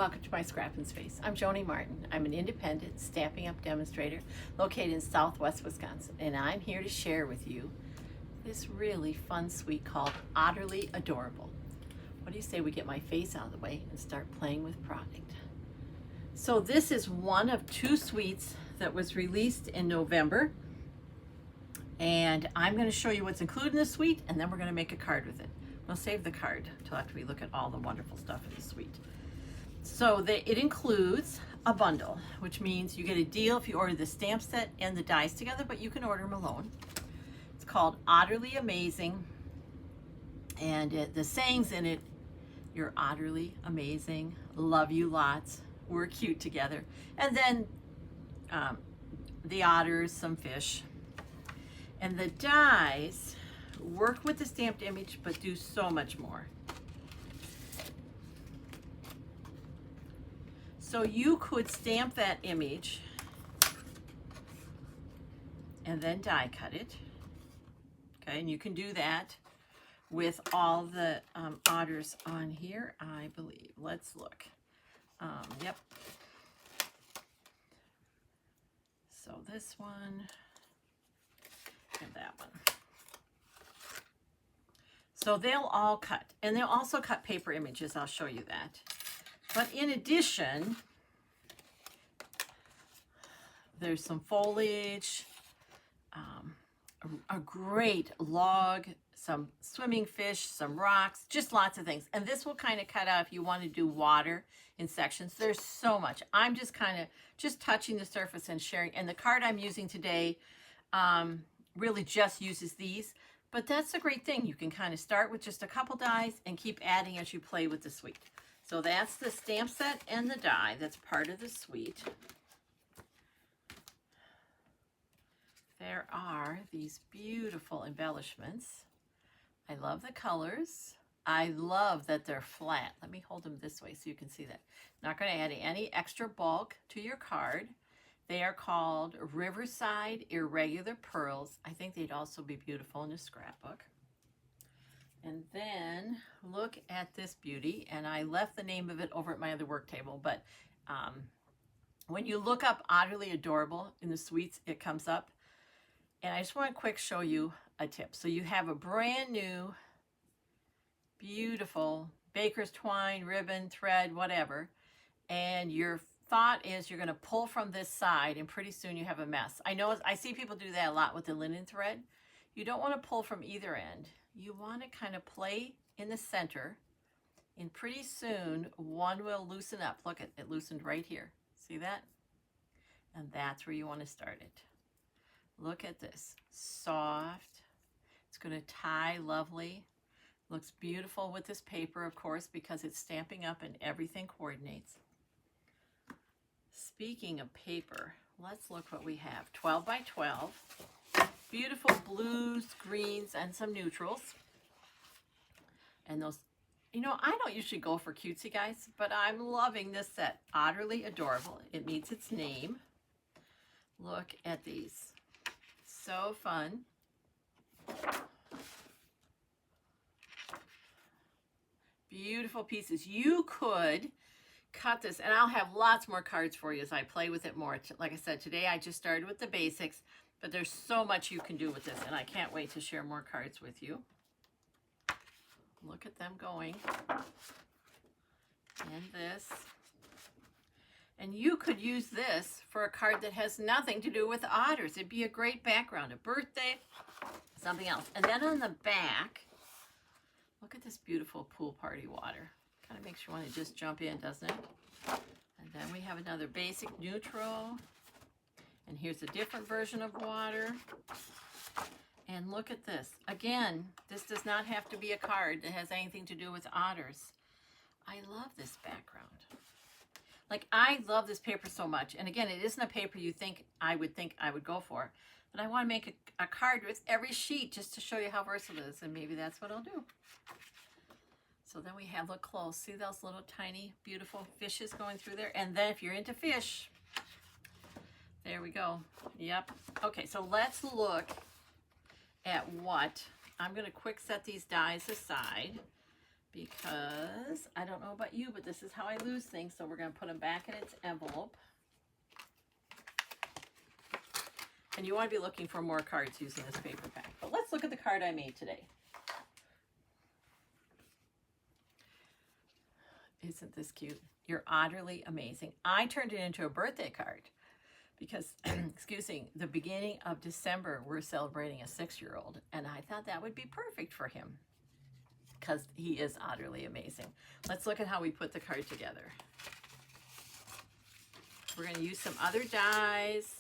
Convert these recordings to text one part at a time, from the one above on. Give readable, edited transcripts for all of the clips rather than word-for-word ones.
welcome to my scrapping space. I'm Joni Martin. I'm an independent Stampin' Up demonstrator located in Southwest Wisconsin, and I'm here to share with you this really fun suite called Otterly Adorable. What do you say we get my face out of the way and start playing with product? So this is one of two suites that was released in November, and I'm going to show you what's included in the suite, and then we're going to make a card with it. We'll save the card till after we look at all the wonderful stuff in the suite. So it includes a bundle, which means you get a deal if you order the stamp set and the dies together, but you can order them alone. It's called Otterly Amazing, and the sayings in it: you're utterly amazing, love you lots, we're cute together, and then the otters, some fish. And the dies work with the stamped image, but do so much more. So you could stamp that image and then die cut it. Okay, and you can do that with all the otters on here, I believe. Let's look. Yep. So this one and that one. So they'll all cut, and they'll also cut paper images. I'll show you that. But in addition, there's some foliage, a great log, some swimming fish, some rocks, just lots of things. And this will kind of cut out if you want to do water in sections. There's so much. I'm just kind of touching the surface and sharing. And the card I'm using today really just uses these. But that's a great thing. You can kind of start with just a couple dies and keep adding as you play with the suite. So that's the stamp set and the die. That's part of the suite. There are these beautiful embellishments. I love the colors. I love that they're flat. Let me hold them this way so you can see that. Not going to add any extra bulk to your card. They are called Riverside Irregular Pearls. I think they'd also be beautiful in a scrapbook. And then look at this beauty, and I left the name of it over at my other work table, but when you look up Otterly Adorable in the suites, it comes up. And I just want to quick show you a tip. So you have a brand new, beautiful baker's twine, ribbon, thread, whatever, and your thought is you're going to pull from this side, and pretty soon you have a mess. I see people do that a lot with the linen thread. You don't want to pull from either end. You want to kind of play in the center, and pretty soon one will loosen up. Look, it loosened right here. See that? And that's where you want to start it. Look at this. Soft. It's going to tie lovely. Looks beautiful with this paper, of course, because it's Stampin' Up and everything coordinates. Speaking of paper, let's look what we have. 12 by 12. Beautiful blues, greens, and some neutrals. And those, I don't usually go for cutesy guys, but I'm loving this set. Otterly Adorable. It meets its name. Look at these. So fun. Beautiful pieces. You could cut this, and I'll have lots more cards for you as I play with it more. Like I said, today I just started with the basics, but there's so much you can do with this, and I can't wait to share more cards with you. Look at them going. And this. And you could use this for a card that has nothing to do with otters. It'd be a great background, a birthday, something else. And then on the back, look at this beautiful pool party water. Kind of makes you want to just jump in, doesn't it? And then we have another basic neutral. And here's a different version of water. And look at this. Again, this does not have to be a card that has anything to do with otters. I love this background. Like, I love this paper so much. And again, it isn't a paper you think I would go for. But I want to make a card with every sheet just to show you how versatile it is. And maybe that's what I'll do. So then we have, look close. See those little tiny, beautiful fishes going through there? And then if you're into fish, there we go. Yep. Okay, so let's look at what. I'm going to quick set these dies aside. because I don't know about you, but this is how I lose things. So we're going to put them back in its envelope. And you want to be looking for more cards using this paper pack. But let's look at the card I made today. Isn't this cute? You're utterly amazing. I turned it into a birthday card because, excuse me, the beginning of December, we're celebrating a 6-year-old. And I thought that would be perfect for him because he is utterly amazing. Let's look at how we put the card together. We're going to use some other dies.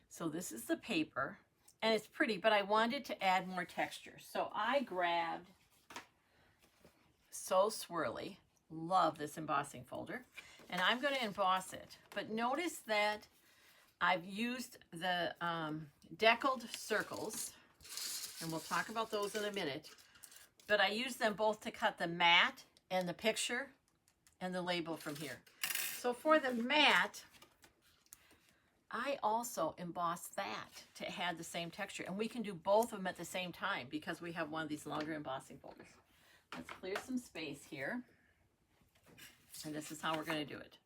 So this is the paper, and it's pretty, but I wanted to add more texture. So I grabbed So Swirly, love this embossing folder, and I'm going to emboss it. But notice that I've used the deckled circles, and we'll talk about those in a minute, but I used them both to cut the mat and the picture and the label from here. So for the mat, I also embossed that to add the same texture. And we can do both of them at the same time because we have one of these longer embossing folders. Let's clear some space here. And this is how we're going to do it.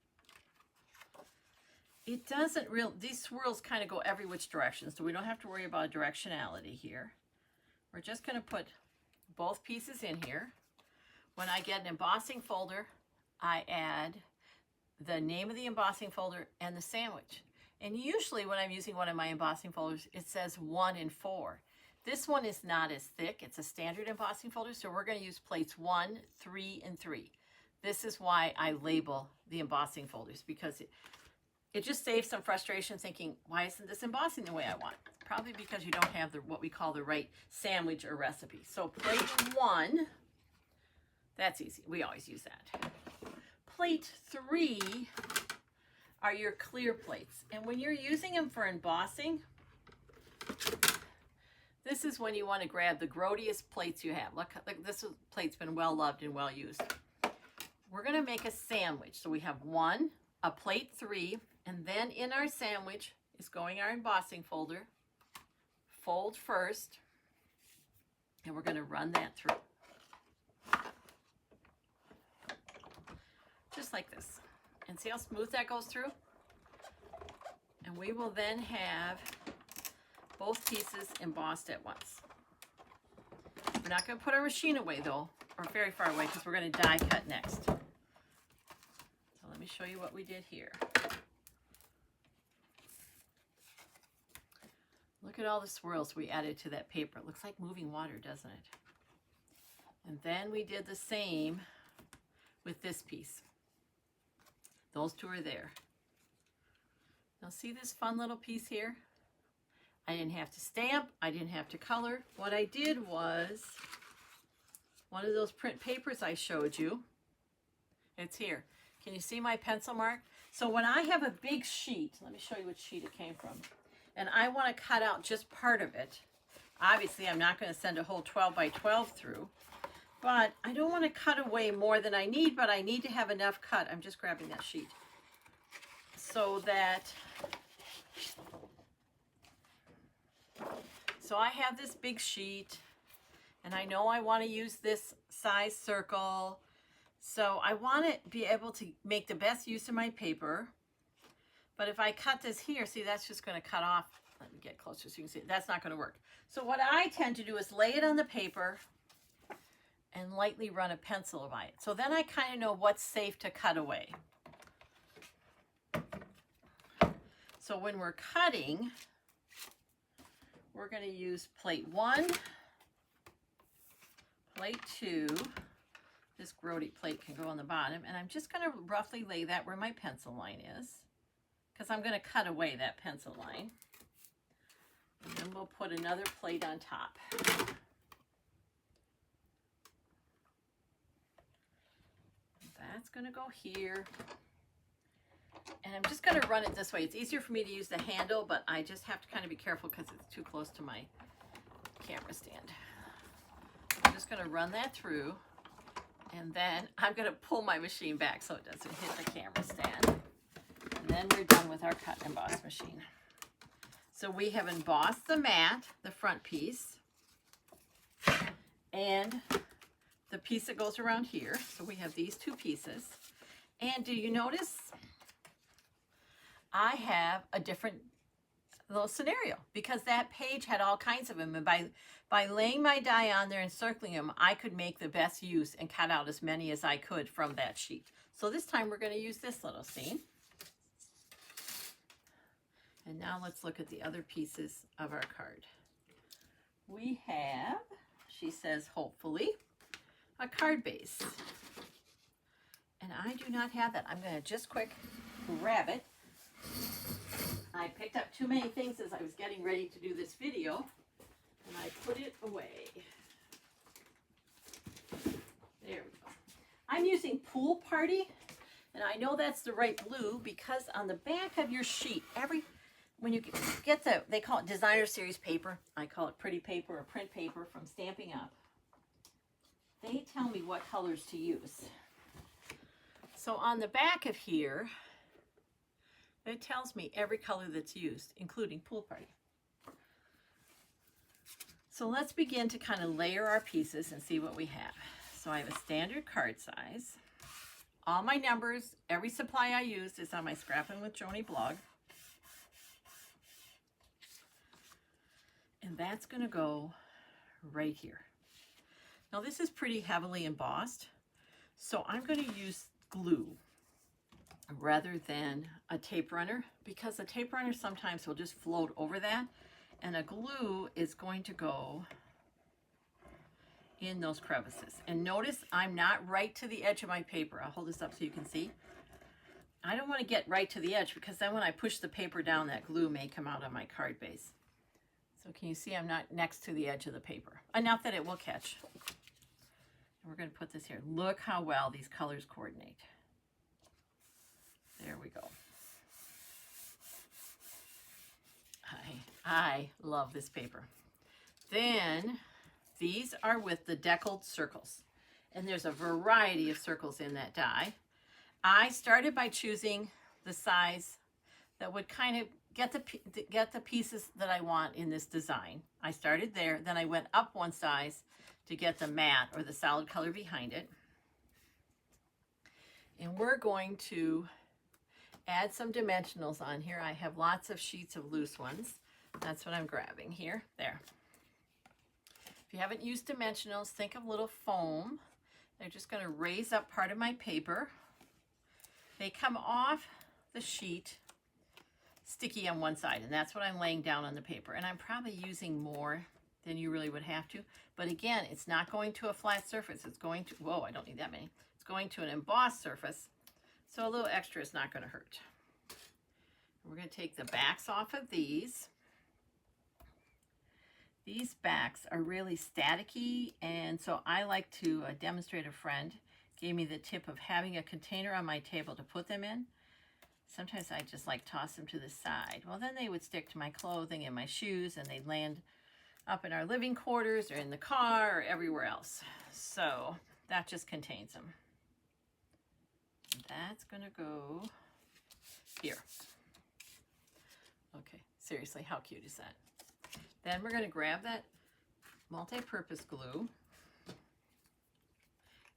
It doesn't these swirls kind of go every which direction, so we don't have to worry about directionality here. We're just going to put both pieces in here. When I get an embossing folder, I add the name of the embossing folder and the sandwich. And usually when I'm using one of my embossing folders, it says 1 and 4. This one is not as thick. It's a standard embossing folder, so we're going to use plates 1, 3, and 3. This is why I label the embossing folders, because it just saves some frustration thinking, why isn't this embossing the way I want? Probably because you don't have what we call the right sandwich or recipe. So plate 1, that's easy. We always use that. Plate 3 are your clear plates. And when you're using them for embossing, this is when you want to grab the grodiest plates you have. Look, this plate's been well loved and well used. We're going to make a sandwich. So we have a plate 3, and then in our sandwich is going our embossing folder. Fold first, and we're going to run that through. Just like this. And see how smooth that goes through? And we will then have both pieces embossed at once. We're not going to put our machine away though, or very far away, because we're going to die cut next. So let me show you what we did here. Look at all the swirls we added to that paper. It looks like moving water, doesn't it? And then we did the same with this piece. Those two are there. Now see this fun little piece here? I didn't have to stamp. I didn't have to color. What I did was one of those print papers I showed you. It's here. Can you see my pencil mark? So when I have a big sheet, let me show you which sheet it came from, and I want to cut out just part of it. Obviously, I'm not going to send a whole 12 by 12 through. But I don't want to cut away more than I need, but I need to have enough cut. I'm just grabbing that sheet. So I have this big sheet, and I know I want to use this size circle. So I want to be able to make the best use of my paper. But if I cut this here, see, that's just going to cut off. Let me get closer so you can see. That's not going to work. So what I tend to do is lay it on the paper and lightly run a pencil by it. So then I kind of know what's safe to cut away. So when we're cutting, we're going to use plate 1, plate 2. This grody plate can go on the bottom, and I'm just going to roughly lay that where my pencil line is, because I'm going to cut away that pencil line. And then we'll put another plate on top. That's going to go here. And I'm just going to run it this way. It's easier for me to use the handle, but I just have to kind of be careful because it's too close to my camera stand. I'm just going to run that through, and then I'm going to pull my machine back so it doesn't hit the camera stand. And then we're done with our cut and emboss machine. So we have embossed the mat, the front piece, and the piece that goes around here. So we have these two pieces. And do you notice I have a different little scenario because that page had all kinds of them, and by laying my die on there and circling them, I could make the best use and cut out as many as I could from that sheet. So this time we're going to use this little scene. And now let's look at the other pieces of our card. We have, she says, hopefully, a card base. And I do not have that. I'm going to just quick grab it. I picked up too many things as I was getting ready to do this video, and I put it away. There we go. I'm using Pool Party, and I know that's the right blue because on the back of your sheet, when you get they call it designer series paper. I call it pretty paper or print paper from Stampin' Up. They tell me what colors to use. So on the back of here, it tells me every color that's used, including Pool Party. So let's begin to kind of layer our pieces and see what we have. So I have a standard card size. All my numbers, every supply I used is on my Scrappin' with Joni blog. And that's going to go right here. Now this is pretty heavily embossed, so I'm going to use glue rather than a tape runner, because a tape runner sometimes will just float over that, and a glue is going to go in those crevices. And notice I'm not right to the edge of my paper. I'll hold this up so you can see. I don't want to get right to the edge because then when I push the paper down, that glue may come out on my card base. So can you see I'm not next to the edge of the paper? Enough that it will catch. And we're going to put this here. Look how well these colors coordinate. There we go. I love this paper. Then these are with the deckled circles. And there's a variety of circles in that die. I started by choosing the size that would kind of get the pieces that I want in this design. I started there, then I went up one size to get the matte or the solid color behind it. And we're going to add some dimensionals on here. I have lots of sheets of loose ones. That's what I'm grabbing here. There. If you haven't used dimensionals, think of little foam. They're just going to raise up part of my paper. They come off the sheet sticky on one side, and that's what I'm laying down on the paper. And I'm probably using more than you really would have to. But again, it's not going to a flat surface. It's going to, whoa, I don't need that many. It's going to an embossed surface. So a little extra is not going to hurt. We're going to take the backs off of these. These backs are really staticky, and so I like to demonstrate. A friend gave me the tip of having a container on my table to put them in. Sometimes I just like toss them to the side. Well, then they would stick to my clothing and my shoes, and they'd land up in our living quarters or in the car or everywhere else. So that just contains them. That's going to go here. Okay, seriously, how cute is that? Then we're going to grab that multi-purpose glue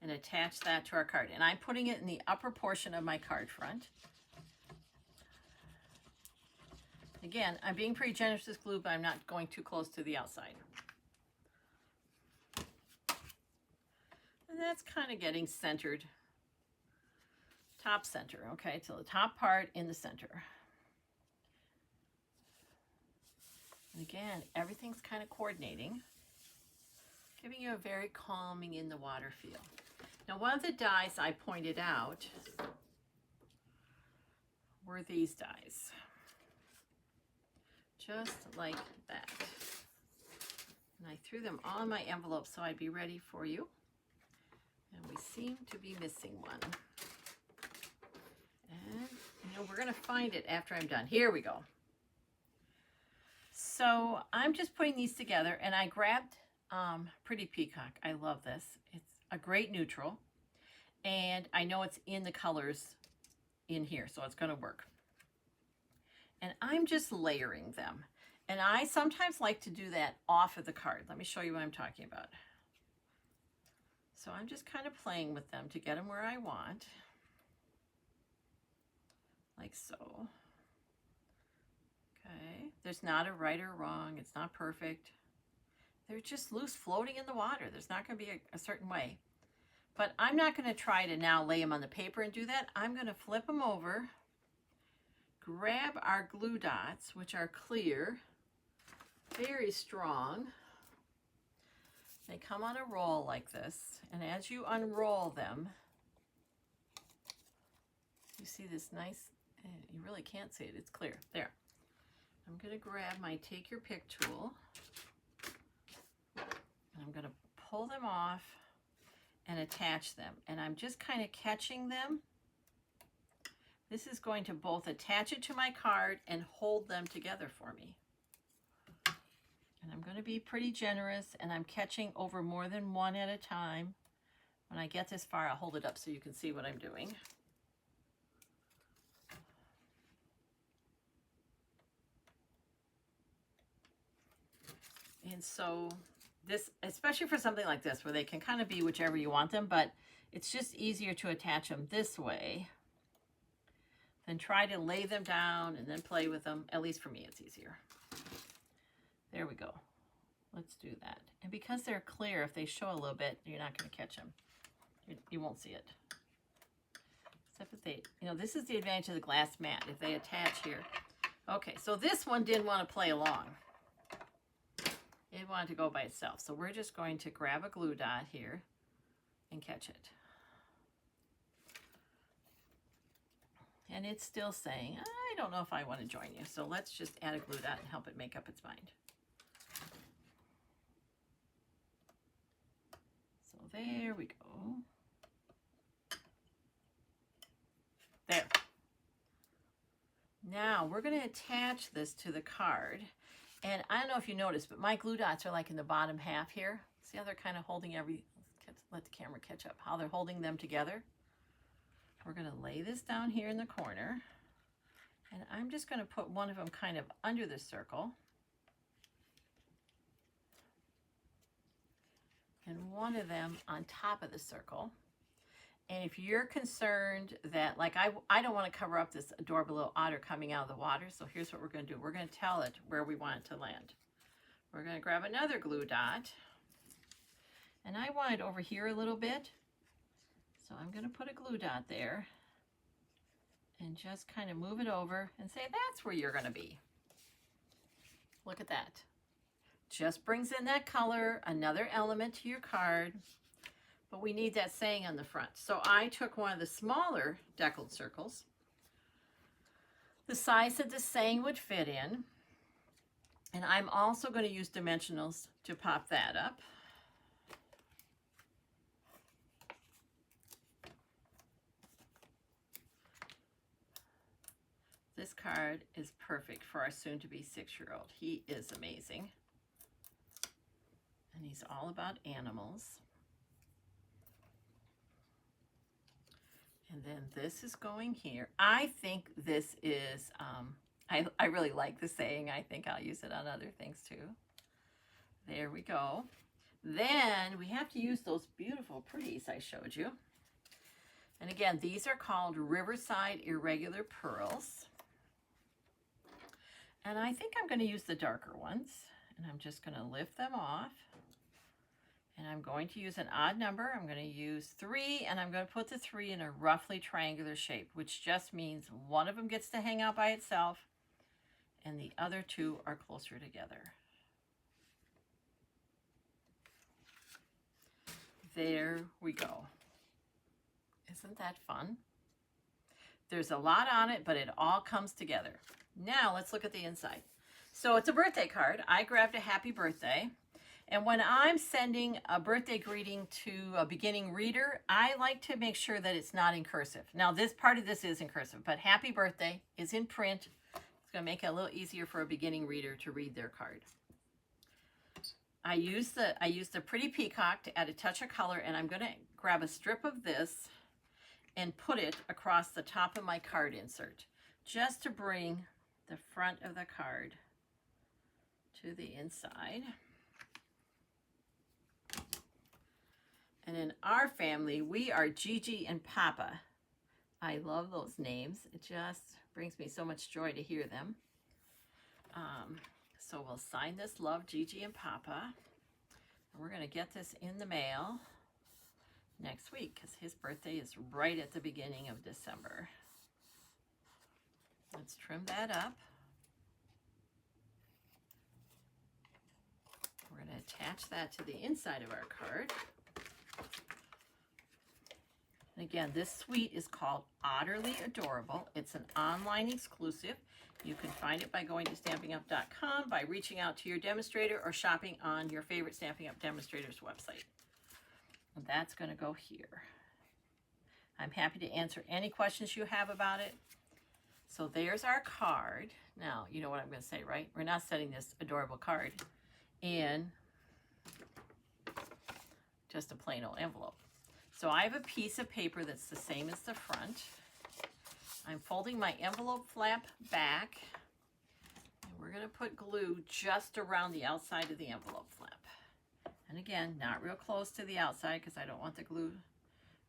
and attach that to our card. And I'm putting it in the upper portion of my card front. Again, I'm being pretty generous with glue, but I'm not going too close to the outside. And that's kind of getting centered. Top center, okay? So the top part in the center. And again, everything's kind of coordinating, giving you a very calming in the water feel. Now, one of the dies I pointed out were these dies. Just like that. And I threw them all in my envelope so I'd be ready for you. And we seem to be missing one. And, you know, we're going to find it after I'm done. Here we go. So I'm just putting these together, and I grabbed Pretty Peacock. I love this. It's a great neutral, and I know it's in the colors in here, so it's going to work. And I'm just layering them. And I sometimes like to do that off of the card. Let me show you what I'm talking about. So I'm just kind of playing with them to get them where I want. Like so. Okay, there's not a right or wrong. It's not perfect. They're just loose floating in the water. There's not going to be a certain way. But I'm not going to try to now lay them on the paper and do that. I'm going to flip them over, grab our glue dots, which are clear, very strong. They come on a roll like this, and as you unroll them, you see this nice, you really can't see it, it's clear. There. I'm going to grab my Take Your Pick tool, and I'm going to pull them off and attach them. And I'm just kind of catching them. This is going to both attach it to my card and hold them together for me. And I'm going to be pretty generous, and I'm catching over more than one at a time. When I get this far, I'll hold it up so you can see what I'm doing. And so this, especially for something like this, where they can kind of be whichever you want them, but it's just easier to attach them this way than try to lay them down and then play with them. At least for me, it's easier. There we go. Let's do that. And because they're clear, if they show a little bit, you're not going to catch them. You won't see it. Except if they, you know, this is the advantage of the glass mat, if they attach here. Okay, so this one didn't want to play along. It wanted to go by itself. So we're just going to grab a glue dot here and catch it. And it's still saying, I don't know if I want to join you. So let's just add a glue dot and help it make up its mind. So there we go. There. Now we're going to attach this to the card. And I don't know if you noticed, but my glue dots are like in the bottom half here. See how they're kind of holding let the camera catch up, how they're holding them together. We're going to lay this down here in the corner. And I'm just going to put one of them kind of under the circle. And one of them on top of the circle. And if you're concerned that, like I don't want to cover up this adorable little otter coming out of the water, so here's what we're going to do. We're going to tell it where we want it to land. We're going to grab another glue dot. And I want it over here a little bit. So I'm going to put a glue dot there. And just kind of move it over and say, that's where you're going to be. Look at that. Just brings in that color, another element to your card. But we need that saying on the front. So I took one of the smaller deckled circles, the size that the saying would fit in. And I'm also going to use dimensionals to pop that up. This card is perfect for our soon-to-be 6-year-old. He is amazing. And he's all about animals. And then this is going here. I think this is, I really like the saying. I think I'll use it on other things too. There we go. Then we have to use those beautiful pretties I showed you. And again, these are called Riverside Irregular Pearls. And I think I'm going to use the darker ones. And I'm just going to lift them off. And I'm going to use an odd number. I'm going to use 3, and I'm going to put the 3 in a roughly triangular shape, which just means one of them gets to hang out by itself, and the other 2 are closer together. There we go. Isn't that fun? There's a lot on it, but it all comes together. Now let's look at the inside. So it's a birthday card. I grabbed a happy birthday. And when I'm sending a birthday greeting to a beginning reader, I like to make sure that it's not in cursive. Now, this part of this is in cursive, but happy birthday is in print. It's going to make it a little easier for a beginning reader to read their card. I use the pretty peacock to add a touch of color, and I'm going to grab a strip of this and put it across the top of my card insert, just to bring the front of the card to the inside. And in our family, we are Gigi and Papa. I love those names. It just brings me so much joy to hear them. So we'll sign this, love Gigi and Papa. And we're going to get this in the mail next week because his birthday is right at the beginning of December. Let's trim that up. We're going to attach that to the inside of our card. And again, this suite is called Otterly Adorable. It's an online exclusive. You can find it by going to StampinUp.com, by reaching out to your demonstrator, or shopping on your favorite Stampin' Up! Demonstrator's website. And that's going to go here. I'm happy to answer any questions you have about it. So there's our card. Now, you know what I'm going to say, right? We're not setting this adorable card in just a plain old envelope. So I have a piece of paper that's the same as the front. I'm folding my envelope flap back, and we're going to put glue just around the outside of the envelope flap. And again, not real close to the outside because I don't want the glue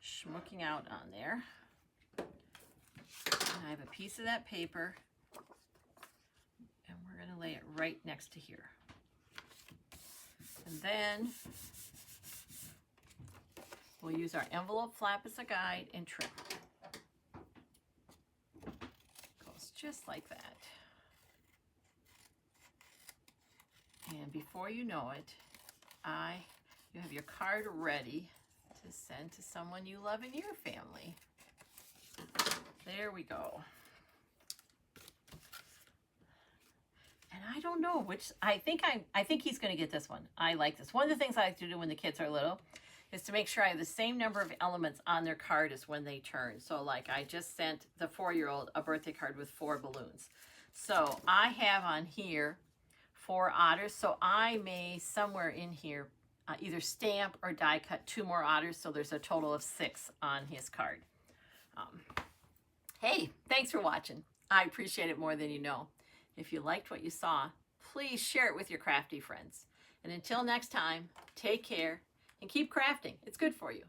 schmooking out on there. And I have a piece of that paper, and we're going to lay it right next to here. And then we'll use our envelope flap as a guide and trim. Goes just like that. And before you know it, you have your card ready to send to someone you love in your family. There we go. And I don't know which, I think he's going to get this one. I like this. One of the things I like to do when the kids are little is to make sure I have the same number of elements on their card as when they turn. So like I just sent the 4-year-old a birthday card with 4 balloons. So I have on here 4 otters. So I may somewhere in here either stamp or die cut 2 more otters. So there's a total of 6 on his card. Hey, thanks for watching. I appreciate it more than you know. If you liked what you saw, please share it with your crafty friends. And until next time, take care and keep crafting. It's good for you.